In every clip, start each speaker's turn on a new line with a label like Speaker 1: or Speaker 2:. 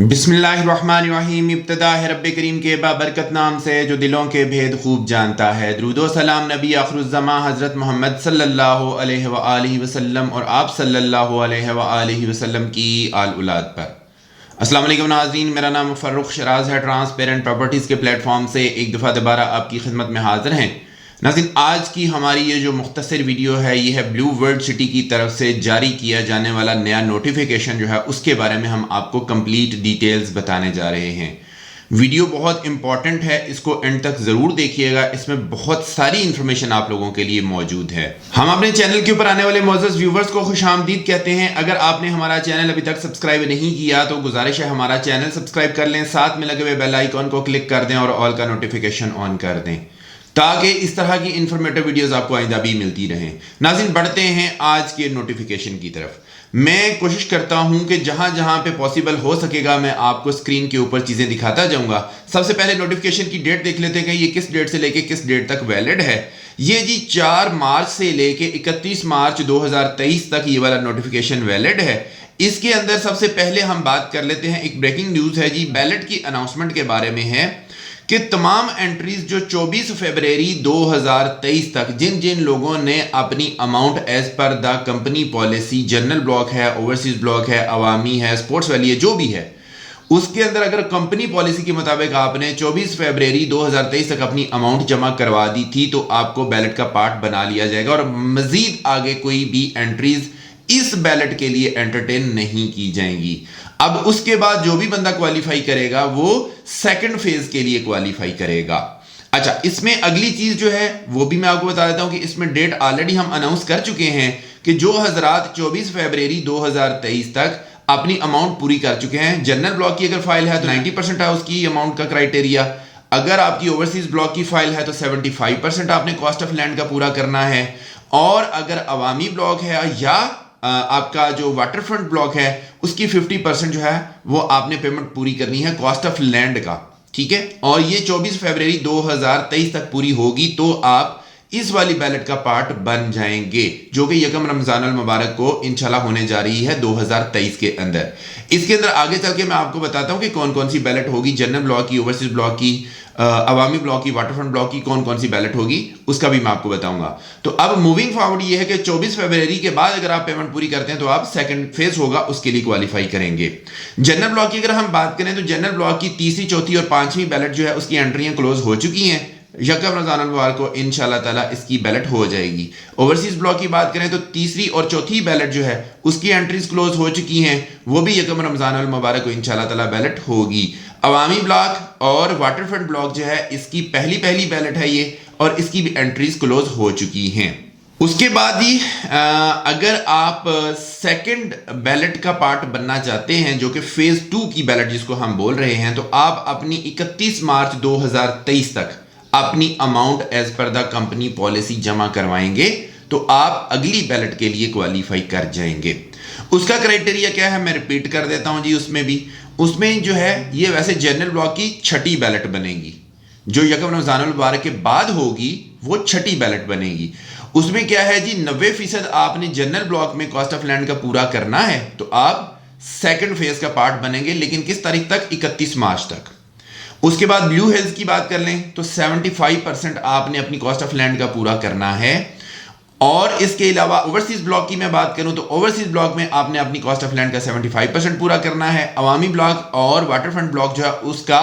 Speaker 1: बिस्मिल्लाहिर्रहमानिर्रहीम। इब्तिदा है रब्बे करीम के बाबरकत नाम से जो दिलों के भेद खूब जानता है। दुरूदो सलाम नबी आखिरुज़्ज़मा हज़रत मोहम्मद सल्लल्लाहु अलैहि वसल्लम और आप सल्लल्लाहु अलैहि वसल्लम की आल औलाद पर। अस्सलाम वालेकुम नाज़रीन, मेरा नाम फ़र्रुख शराज है। ट्रांसपेरेंट प्रॉपर्टीज़ के प्लेटफॉर्म से एक दफ़ा दोबारा आपकी खिदमत में हाज़िर हैं। नाज़रीन, आज की हमारी ये जो मुख्तसर वीडियो है ये है ब्लू वर्ल्ड सिटी की तरफ से जारी किया जाने वाला नया नोटिफिकेशन जो है उसके बारे में हम आपको कंप्लीट डिटेल्स बताने जा रहे हैं। वीडियो बहुत इंपॉर्टेंट है, इसको एंड तक ज़रूर देखिएगा। इसमें बहुत सारी इंफॉर्मेशन आप लोगों के लिए मौजूद है। हम अपने चैनल के ऊपर आने वाले मोअज़्ज़ज़ व्यूवर्स को खुशामदीद कहते हैं। अगर आपने हमारा चैनल अभी तक सब्सक्राइब नहीं किया तो गुजारिश है हमारा चैनल सब्सक्राइब कर लें, साथ में लगे हुए बेल आइकॉन को क्लिक कर दें और ऑल का नोटिफिकेशन ऑन कर दें ताकि इस तरह की इंफॉर्मेटिव वीडियोस आपको आइंदा भी मिलती रहें। नाज़रीन, बढ़ते हैं आज के नोटिफिकेशन की तरफ। मैं कोशिश करता हूं कि जहां जहां पे पॉसिबल हो सकेगा मैं आपको स्क्रीन के ऊपर चीज़ें दिखाता जाऊंगा। सबसे पहले नोटिफिकेशन की डेट देख लेते हैं कि ये किस डेट से लेके किस डेट तक वैलिड है। ये जी 4 मार्च से लेके 31 मार्च 2023 तक ये वाला नोटिफिकेशन वैलिड है। इसके अंदर सबसे पहले हम बात कर लेते हैं, एक ब्रेकिंग न्यूज़ है जी, बैलेट की अनाउंसमेंट के बारे में है कि तमाम एंट्रीज जो 24 फरवरी 2023 तक जिन जिन लोगों ने अपनी amount as per the company policy, general block है, ओवरसीज ब्लॉक है, अवामी है, स्पोर्ट्स वैली है, जो भी है, उसके अंदर अगर कंपनी पॉलिसी के मुताबिक आपने 24 फरवरी 2023 तक अपनी अमाउंट जमा करवा दी थी तो आपको बैलेट का पार्ट बना लिया जाएगा और मजीद आगे कोई भी एंट्रीज इस बैलेट के लिए एंटरटेन नहीं की जाएंगी। अब उसके बाद जो भी बंदा क्वालिफाई करेगा वो सेकंड फेज के लिए क्वालिफाई करेगा। अच्छा, इसमें अगली चीज जो है वो भी मैं आपको बता देता हूं कि इसमें डेट ऑलरेडी हम अनाउंस कर चुके हैं कि जो हजरात 24 फरवरी 2023 तक अपनी अमाउंट पूरी कर चुके हैं, जनरल ब्लॉक की अगर फाइल है तो 90% है उसकी अमाउंट का क्राइटेरिया। अगर आपकी ओवरसीज ब्लॉक की फाइल है तो 75% आपने कॉस्ट ऑफ लैंड का पूरा करना है। और अगर अवामी ब्लॉक है या आपका जो वाटर फ्रंट ब्लॉक है उसकी 50% जो है वो आपने पेमेंट पूरी करनी है कॉस्ट ऑफ लैंड का, ठीक है। और ये 24 फरवरी 2023 तक पूरी होगी तो आप इस वाली बैलेट का पार्ट बन जाएंगे, जो कि यकम रमजान अल मुबारक को इंशाल्लाह होने जा रही है 2023 के अंदर। इसके अंदर आगे चल के मैं आपको बताता हूं कि कौन कौन सी बैलेट होगी, जनरल ब्लॉक की, ओवरसीज ब्लॉक की, अवामी ब्लॉक की, वाटरफ्रंट ब्लॉक की कौन कौन सी बैलेट होगी उसका भी मैं आपको बताऊंगा। तो अब मूविंग फॉरवर्ड ये है कि 24 फरवरी के बाद अगर आप पेमेंट पूरी करते हैं तो आप सेकंड फेज होगा उसके लिए क्वालिफाई करेंगे। जनरल ब्लॉक की अगर हम बात करें तो जनरल ब्लॉक की तीसरी, चौथी और पांचवी बैलेट जो है उसकी एंट्रियां क्लोज हो चुकी हैं। यकम रमजान अल मुबारक को इंशाल्लाह ताला इसकी बैलेट हो जाएगी। ओवरसीज ब्लॉक की बात करें तो तीसरी और चौथी बैलेट जो है उसकी एंट्रीज क्लोज हो चुकी हैं, वो भी यकम रमजान अल मुबारक को इंशाल्लाह ताला बैलेट होगी। अवामी ब्लॉक और वाटरफ्रंट ब्लॉक जो है इसकी पहली बैलेट है ये, और इसकी भी एंट्रीज क्लोज हो चुकी हैं। उसके बाद ही अगर आप सेकंड बैलेट का पार्ट बनना चाहते हैं जो कि फेज 2 की बैलेट जिसको हम बोल रहे हैं, तो आप अपनी 31 मार्च 2023 तक अपनी amount as per the company policy जमा करवाएंगे तो आप अगली बैलेट के लिए क्वालिफाई कर जाएंगे। उसका क्राइटेरिया क्या है मैं रिपीट कर देता हूं जी। उसमें जो है ये वैसे जनरल ब्लॉक की छठी बैलेट बनेगी, जो यकम रमजान अल मुबारक के बाद होगी वो छठी बैलेट बनेगी। उसमें क्या है जी, 90% आपने जनरल ब्लॉक में कॉस्ट ऑफ लैंड का पूरा करना है तो आप सेकंड फेज का पार्ट बनेंगे, लेकिन किस तारीख तक, 31 मार्च तक। उसके बाद ब्लू हिल्स की बात कर लें तो 75% आपने अपनी कॉस्ट ऑफ लैंड का पूरा करना है। और इसके अलावा ओवरसीज ब्लॉक की मैं बात करूं तो ओवरसीज ब्लॉक में आपने अपनी कॉस्ट ऑफ लैंड का 75% पूरा करना है। अवामी ब्लॉक और वाटरफ्रंट ब्लॉक जो है उसका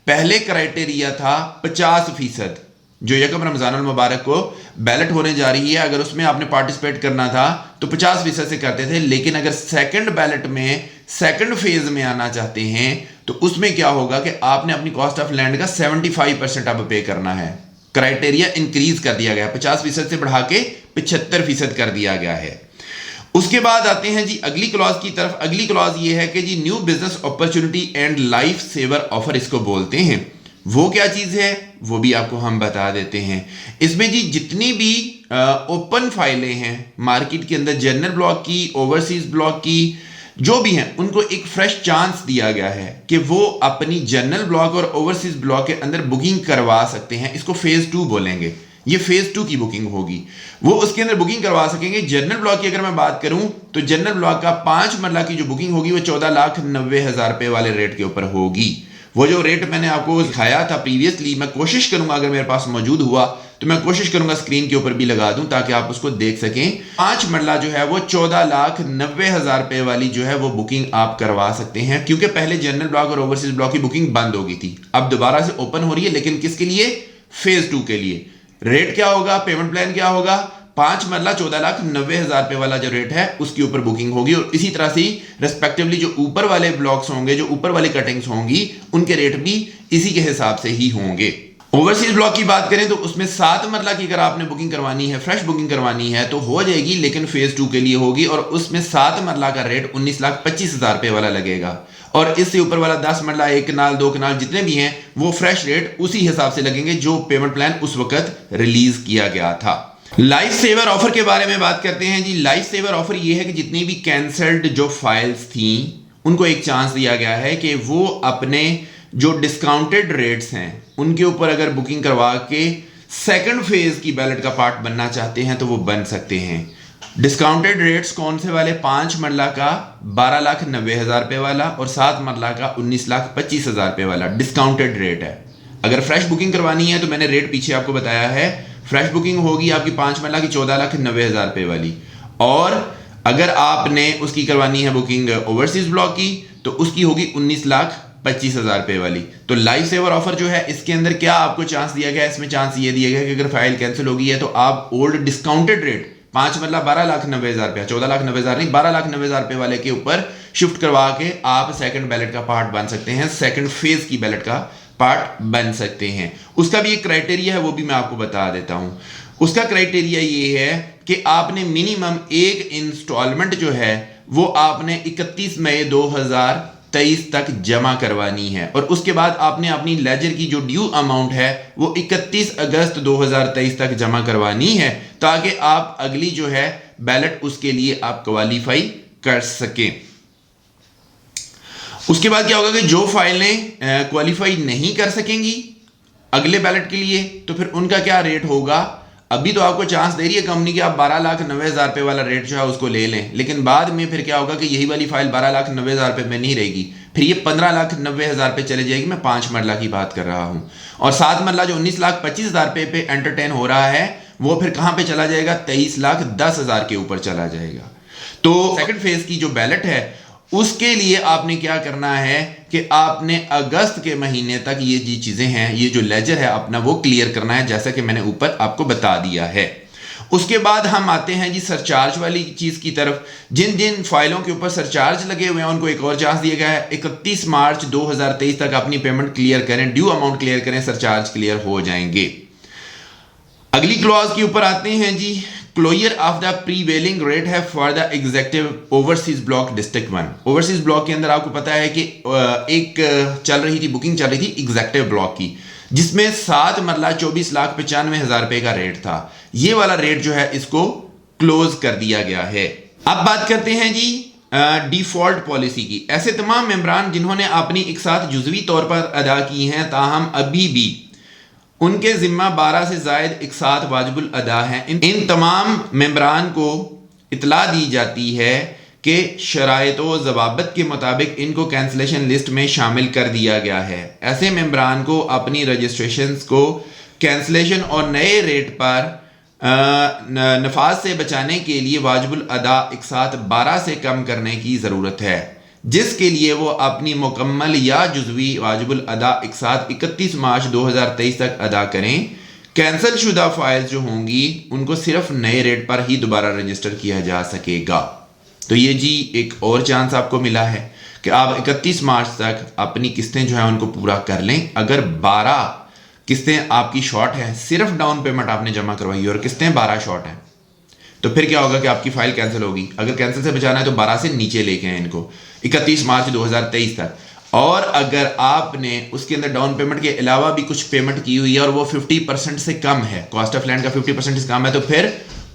Speaker 1: पहले क्राइटेरिया था 50%, जो यकम रमजान अल मुबारक को बैलेट होने जा रही है। अगर उसमें आपने पार्टिसिपेट करना था तो 50% से करते थे, लेकिन अगर सेकंड बैलेट में सेकंड फेज में आना चाहते हैं तो उसमें क्या होगा कि आपने अपनी कॉस्ट ऑफ लैंड का 75% अब पे करना है। क्राइटेरिया इंक्रीज कर दिया गया, 50% से बढ़ा के 75% कर दिया गया है। उसके बाद आते हैं जी अगली क्लॉज की तरफ। अगली क्लॉज ये है कि जी new business opportunity and life saver offer इसको बोलते हैं। वो क्या चीज है वो भी आपको हम बता देते हैं। इसमें जी जितनी भी ओपन फाइलें हैं मार्केट के अंदर, जनरल ब्लॉक की, ओवरसीज ब्लॉक की, जो भी हैं, उनको एक फ्रेश चांस दिया गया है कि वो अपनी जनरल ब्लॉक और ओवरसीज ब्लॉक के अंदर बुकिंग करवा सकते हैं। इसको फेज 2 बोलेंगे, ये फेज 2 की बुकिंग होगी, वो उसके अंदर बुकिंग करवा सकेंगे। जनरल ब्लॉक की अगर मैं बात करूं तो जनरल ब्लॉक का 5 मरला की जो बुकिंग होगी वो 14,90,000 रुपए वाले रेट के ऊपर होगी। वो जो रेट मैंने आपको दिखाया था प्रीवियसली, मैं कोशिश करूंगा अगर मेरे पास मौजूद हुआ तो मैं कोशिश करूंगा स्क्रीन के ऊपर भी लगा दूं ताकि आप उसको देख सकें। 5 मरला जो है वो 14,90,000 रुपए वाली जो है वो बुकिंग आप करवा सकते हैं, क्योंकि पहले जनरल ब्लॉक और ओवरसीज ब्लॉक की बुकिंग बंद हो गई थी, अब दोबारा से ओपन हो रही है। लेकिन किसके लिए? फेज 2 के लिए। रेट क्या होगा, पेमेंट प्लान क्या होगा? 5 मरला 14,90,000 रुपए वाला जो रेट है उसके ऊपर बुकिंग होगी, और इसी तरह से रेस्पेक्टिवली जो ऊपर वाले ब्लॉक्स होंगे, जो ऊपर वाली कटिंग्स होंगी, उनके रेट भी इसी के हिसाब से ही होंगे। ओवरसीज ब्लॉक की बात करें तो उसमें 7 मरला की अगर आपने बुकिंग करवानी है, फ्रेश बुकिंग करवानी है तो हो जाएगी, लेकिन फेज 2 के लिए होगी, और उसमें 7 मरला का रेट 19,25,000 रुपए वाला लगेगा, और इससे ऊपर वाला 10 मरला, 1 कनाल, 2 कनाल जितने भी हैं वो फ्रेश रेट उसी हिसाब से लगेंगे जो पेमेंट प्लान उस वक्त रिलीज किया गया था। लाइफ सेवर ऑफर के बारे में बात करते हैं जी। लाइफ सेवर ऑफर ये है कि जितनी भी कैंसल्ड जो फाइल्स थी उनको एक चांस दिया गया है कि वो अपने जो डिस्काउंटेड रेट्स हैं उनके ऊपर अगर बुकिंग करवा के सेकंड फेज की बैलेट का पार्ट बनना चाहते हैं तो वो बन सकते हैं। डिस्काउंटेड रेट्स कौन से वाले? 5 मरला का 12,90,000 रुपए वाला और 7 मरला का 19,25,000 रुपए वाला डिस्काउंटेड रेट है। अगर फ्रेश बुकिंग करवानी है तो मैंने रेट पीछे आपको बताया है। फ्रेश बुकिंग होगी आपकी 5 मरला की 14,90,000 रुपए वाली, और अगर आपने उसकी करवानी है बुकिंग ओवरसीज ब्लॉक की तो उसकी होगी 19,25,000 रुपए वाली। तो लाइफ सेवर ऑफर जो है इसके अंदर क्या आपको चांस दिया गया है? इसमें चांस ये दिया गया कि अगर फाइल कैंसिल हो गई है तो आप ओल्ड डिस्काउंटेड रेट 5 मरला 12,90,000 रुपया, 14,90,000 नहीं, 12,90,000 रुपए वाले के ऊपर शिफ्ट करवा के आप सेकंड बैलेट का पार्ट बन सकते हैं, सेकंड फेज की बैलेट का पार्ट बन सकते हैं। उसका भी एक क्राइटेरिया है, वो भी मैं आपको बता देता हूं। उसका क्राइटेरिया ये है कि आपने मिनिमम एक इंस्टॉलमेंट जो है वो आपने 31 मई 2023 तक जमा करवानी है, और उसके बाद आपने अपनी लेजर की जो ड्यू अमाउंट है वो 31 अगस्त 2023 तक जमा करवानी है, ताकि आप अगली जो है बैलेट उसके लिए आप क्वालिफाई कर सकें। उसके बाद क्या होगा कि जो फाइलें क्वालिफाई नहीं कर सकेंगी अगले बैलेट के लिए तो फिर उनका क्या रेट होगा? अभी तो आपको चांस दे रही है कंपनी कि आप 12,90,000 रुपए वाला रेट जो है उसको ले लें, लेकिन बाद में फिर क्या होगा कि यही वाली फाइल 12,90,000 रुपए में नहीं रहेगी, फिर ये 15,90,000 रुपए चले जाएगी। मैं 5 मरला की बात कर रहा हूं, और 7 मरला जो 19,25,000 रुपए पे एंटरटेन हो रहा है वो फिर कहां पे चला जाएगा? 23,10,000 के ऊपर चला जाएगा। तो सेकंड फेज की जो बैलेट है उसके लिए आपने क्या करना है कि आपने अगस्त के महीने तक ये जी चीजें हैं, ये जो लेजर है अपना वो क्लियर करना है, जैसा कि मैंने ऊपर आपको बता दिया है। उसके बाद हम आते हैं जी सरचार्ज वाली चीज की तरफ। जिन जिन फाइलों के ऊपर सरचार्ज लगे हुए हैं उनको एक और चांस दिया गया है, 31 मार्च 2023 तक अपनी पेमेंट क्लियर करें, ड्यू अमाउंट क्लियर करें, सरचार्ज क्लियर हो जाएंगे। अगली क्लॉज के ऊपर आते हैं जी। Closure of the prevailing rate है for the executive overseas block district 1। Overseas block के अंदर आपको पता है कि एक चल रही थी बुकिंग, चल रही थी एग्जेक्टिव ब्लॉक की, जिसमें 7 मरला 24,95,000 रुपए का रेट था। ये वाला रेट जो है इसको क्लोज कर दिया गया है। अब बात करते हैं जी डिफॉल्ट पॉलिसी की। ऐसे तमाम मेंबरान जिन्होंने अपनी इकसात जुज़वी तौर पर अदा की हैं ताहम अभी भी उनके जिम्मा 12 से जायद इकसात वाजिबुल अदा हैं, इन तमाम मेंबरान को इतला दी जाती है कि शराइत व ज़वाबित के मुताबिक इनको कैंसलेशन लिस्ट में शामिल कर दिया गया है। ऐसे मेंबरान को अपनी रजिस्ट्रेशंस को कैंसलेशन और नए रेट पर नफाज से बचाने के लिए वाजिबुल अदा इकसात 12 से कम करने की ज़रूरत है, जिसके लिए वो अपनी मुकम्मल या जुज़वी वाजिबुल अदा इकसात 31 मार्च 2023 तक अदा करें। कैंसिल शुदा फाइल्स जो होंगी उनको सिर्फ नए रेट पर ही दोबारा रजिस्टर किया जा सकेगा। तो ये जी एक और चांस आपको मिला है कि आप 31 मार्च तक अपनी किस्तें जो है उनको पूरा कर लें। अगर 12 किस्तें आपकी शॉर्ट है, सिर्फ डाउन पेमेंट आपने जमा करवाई और किस्तें 12 शॉर्ट हैं, तो फिर क्या होगा कि आपकी फाइल कैंसिल होगी। अगर कैंसिल से बचाना है तो 12 से नीचे लेके आए इनको 31 मार्च 2023 तक। और अगर आपने उसके अंदर डाउन पेमेंट के अलावा भी कुछ पेमेंट की हुई है और वो 50% से कम है, कॉस्ट ऑफ लैंड का 50% से कम है, तो फिर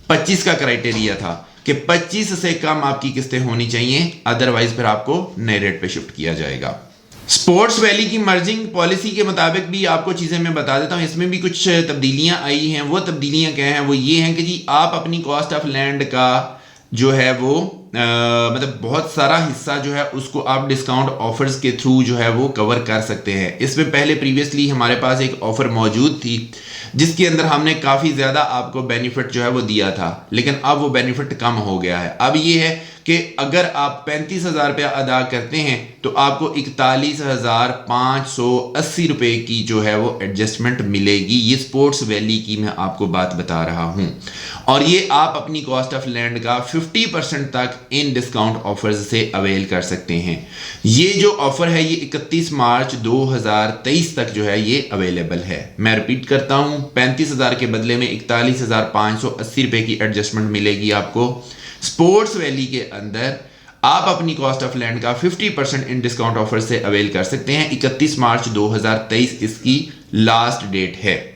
Speaker 1: 25 का क्राइटेरिया था कि 25 से कम आपकी किस्तें होनी चाहिए, अदरवाइज फिर आपको नए रेट पे शिफ्ट किया जाएगा। स्पोर्ट्स वैली की मर्जिंग पॉलिसी के मुताबिक भी आपको चीज़ें मैं बता देता हूँ, इसमें भी कुछ तब्दीलियाँ आई हैं। वो तब्दीलियाँ क्या हैं? वो ये हैं कि जी आप अपनी कॉस्ट ऑफ लैंड का जो है वो मतलब बहुत सारा हिस्सा जो है उसको आप डिस्काउंट ऑफर्स के थ्रू जो है वो कवर कर सकते हैं। इसमें पहले प्रीवियसली हमारे पास एक ऑफ़र मौजूद थी जिसके अंदर हमने काफ़ी ज़्यादा आपको बेनिफिट जो है वो दिया था, लेकिन अब वो बेनिफिट कम हो गया है। अब ये है कि अगर आप 35,000 रुपया अदा करते हैं तो आपको 41,580 रुपये की जो है वो एडजस्टमेंट मिलेगी। ये स्पोर्ट्स वैली की मैं आपको बात बता रहा हूँ, और ये आप अपनी कॉस्ट ऑफ लैंड का 50% तक इन डिस्काउंट ऑफर्स से अवेल कर सकते हैं। ये जो ऑफर है ये 31 मार्च 2023 तक जो है ये अवेलेबल है। मैं रिपीट करता हूँ, 35,000 के बदले में 41,580 रुपये की एडजस्टमेंट मिलेगी आपको। स्पोर्ट्स वैली के अंदर आप अपनी कॉस्ट ऑफ लैंड का 50% इन डिस्काउंट ऑफर से अवेल कर सकते हैं। 31 मार्च 2023 इसकी लास्ट डेट है।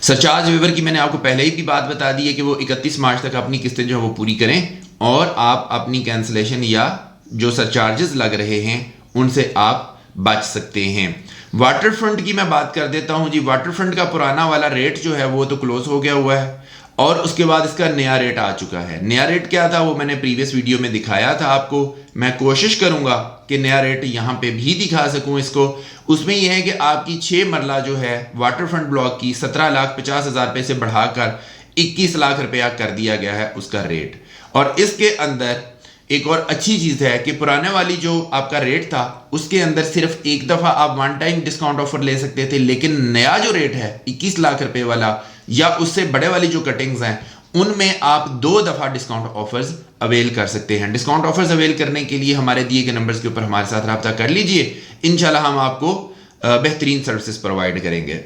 Speaker 1: सरचार्ज वेवर की मैंने आपको पहले ही भी बात बता दी है कि वो 31 मार्च तक अपनी किस्तें जो है वो पूरी करें और आप अपनी कैंसिलेशन या जो सरचार्जेस लग रहे हैं उनसे आप बच सकते हैं। वाटर फ्रंट की मैं बात कर देता हूं जी। वाटर फ्रंट का पुराना वाला रेट जो है वो तो क्लोज हो गया हुआ है और उसके बाद इसका नया रेट आ चुका है। नया रेट क्या था वो मैंने प्रीवियस वीडियो में दिखाया था आपको। मैं कोशिश करूंगा कि नया रेट यहां पे भी दिखा सकूं इसको। उसमें यह है कि आपकी 6 मरला जो है वाटर फ्रंट ब्लॉक की 17,50,000 रुपये से बढ़ाकर 21 लाख रुपया कर दिया गया है उसका रेट। और इसके अंदर एक और अच्छी चीज़ है कि पुराने वाली जो आपका रेट था उसके अंदर सिर्फ एक दफ़ा आप वन टाइम डिस्काउंट ऑफर ले सकते थे, लेकिन नया जो रेट है 21 लाख रुपए वाला या उससे बड़े वाली जो कटिंग्स हैं उनमें आप 2 दफ़ा डिस्काउंट ऑफर्स अवेल कर सकते हैं। डिस्काउंट ऑफर्स अवेल करने के लिए हमारे दिए गए नंबर्स के ऊपर हमारे साथ रब्ता कर लीजिए। इंशाल्लाह हम आपको बेहतरीन सर्विसेज प्रोवाइड करेंगे।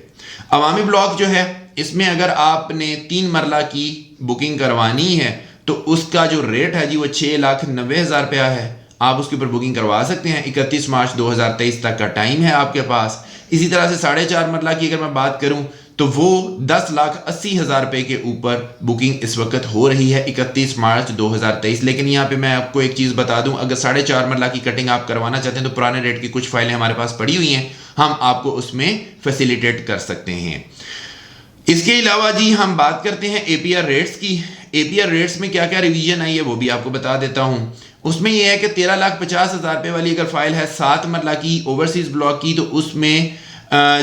Speaker 1: अवामी ब्लॉक जो है इसमें अगर आपने 3 मरला की बुकिंग करवानी है तो उसका जो रेट है जी वो 6,90,000 रुपया है। आप उसके ऊपर बुकिंग करवा सकते हैं। 31 मार्च 2023 तक का टाइम है आपके पास। इसी तरह से 4.5 मरला की अगर मैं बात करूं तो वो 10,80,000 रुपये के ऊपर बुकिंग इस वक्त हो रही है 31 मार्च 2023। लेकिन यहाँ पे मैं आपको एक चीज़ बता दूं, अगर 4.5 मरला की कटिंग आप करवाना चाहते हैं तो पुराने रेट की कुछ फाइलें हमारे पास पड़ी हुई हैं, हम आपको उसमें फैसिलिटेट कर सकते हैं। इसके अलावा जी हम बात करते हैं एपीआर रेट्स की। एपीआर रेट्स में क्या क्या रिवीजन आई है वो भी आपको बता देता हूं। उसमें यह है कि 13,50,000 रुपये वाली अगर फाइल है 7 मरला की ओवरसीज ब्लॉक की तो उसमें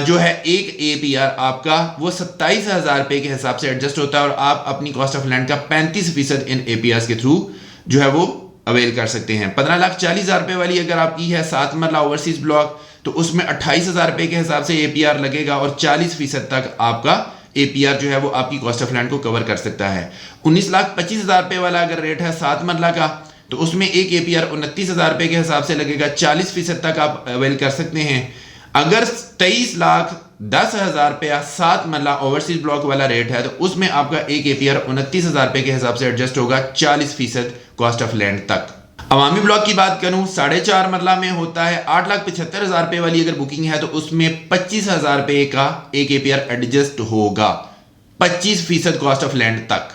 Speaker 1: जो है एक एपीआर आपका वो 27,000 रुपये के हिसाब से एडजस्ट होता है और आप अपनी कॉस्ट ऑफ लैंड का 35% इन एपीआर के थ्रू जो है वो अवेल कर सकते हैं। 15,40,000 रुपये वाली अगर आपकी है 7 मरला ओवरसीज ब्लॉक तो उसमें 28,000 रुपये के हिसाब से एपीआर लगेगा और 40% तक आपका एपीआर जो है वो आपकी कॉस्ट ऑफ लैंड को कवर कर सकता है। 19,25,000 रुपये वाला अगर रेट है 7 मरला का तो उसमें एक एपीआर 29,000 रुपये के हिसाब से लगेगा, 40% तक आप अवेल कर सकते हैं। अगर 23,10,000 रुपया 7 मरला ओवरसीज ब्लॉक वाला रेट है तो उसमें आपका एक एपीआर 29,000 रुपये के हिसाब से एडजस्ट होगा 40% कॉस्ट ऑफ लैंड तक। अवामी ब्लॉक की बात करूं 4.5 मरला में होता है 8,75,000 रुपये वाली अगर बुकिंग है तो उसमें 25,000 रुपये का एक एपीआर एडजस्ट होगा 25% कॉस्ट ऑफ लैंड तक।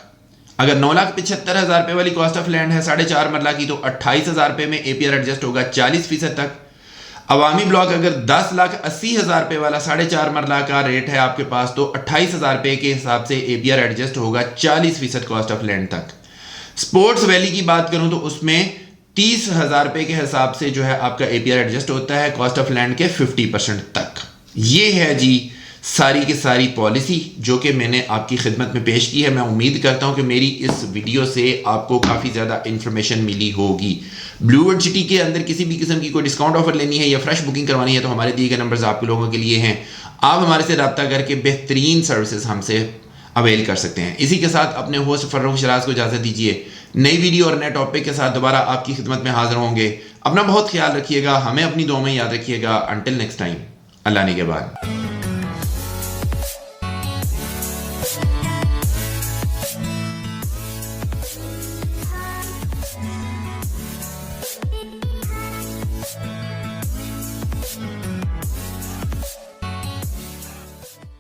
Speaker 1: अगर 9,75,000 रुपये वाली कॉस्ट ऑफ लैंड है 4.5 मरला की तो 28,000 रुपये में एपीआर एडजस्ट होगा 40% तक। अवामी ब्लॉक अगर 10,80,000 रुपये वाला 4.5 मरला का रेट है आपके पास तो 28,000 रुपये के हिसाब से एपीआर एडजस्ट होगा 40% कॉस्ट ऑफ लैंड तक। स्पोर्ट्स वैली की बात करूं तो उसमें 30,000 रुपये के हिसाब से जो है आपका एपीआर एडजस्ट होता है कॉस्ट ऑफ लैंड के 50% तक। ये है जी सारी की सारी पॉलिसी जो कि मैंने आपकी खिदमत में पेश की है। मैं उम्मीद करता हूं कि मेरी इस वीडियो से आपको काफ़ी ज़्यादा इन्फॉर्मेशन मिली होगी। ब्लूवर्ड सिटी के अंदर किसी भी किस्म की कोई डिस्काउंट ऑफर लेनी है या फ्रेश बुकिंग करवानी है तो हमारे दिए गए नंबर्स आप लोगों के लिए हैं। आप हमारे से रब्ता करके बेहतरीन सर्विसेज हमसे अवेल कर सकते हैं। इसी के साथ अपने होस्ट फर्रुख शराज को इजाज़त दीजिए। नई वीडियो और नए टॉपिक के साथ दोबारा आपकी खिदमत में हाजिर होंगे। अपना बहुत ख्याल रखिएगा, हमें अपनी दुआ में याद रखिएगा। अंटिल नेक्स्ट टाइम, अल्लाह निगहबान।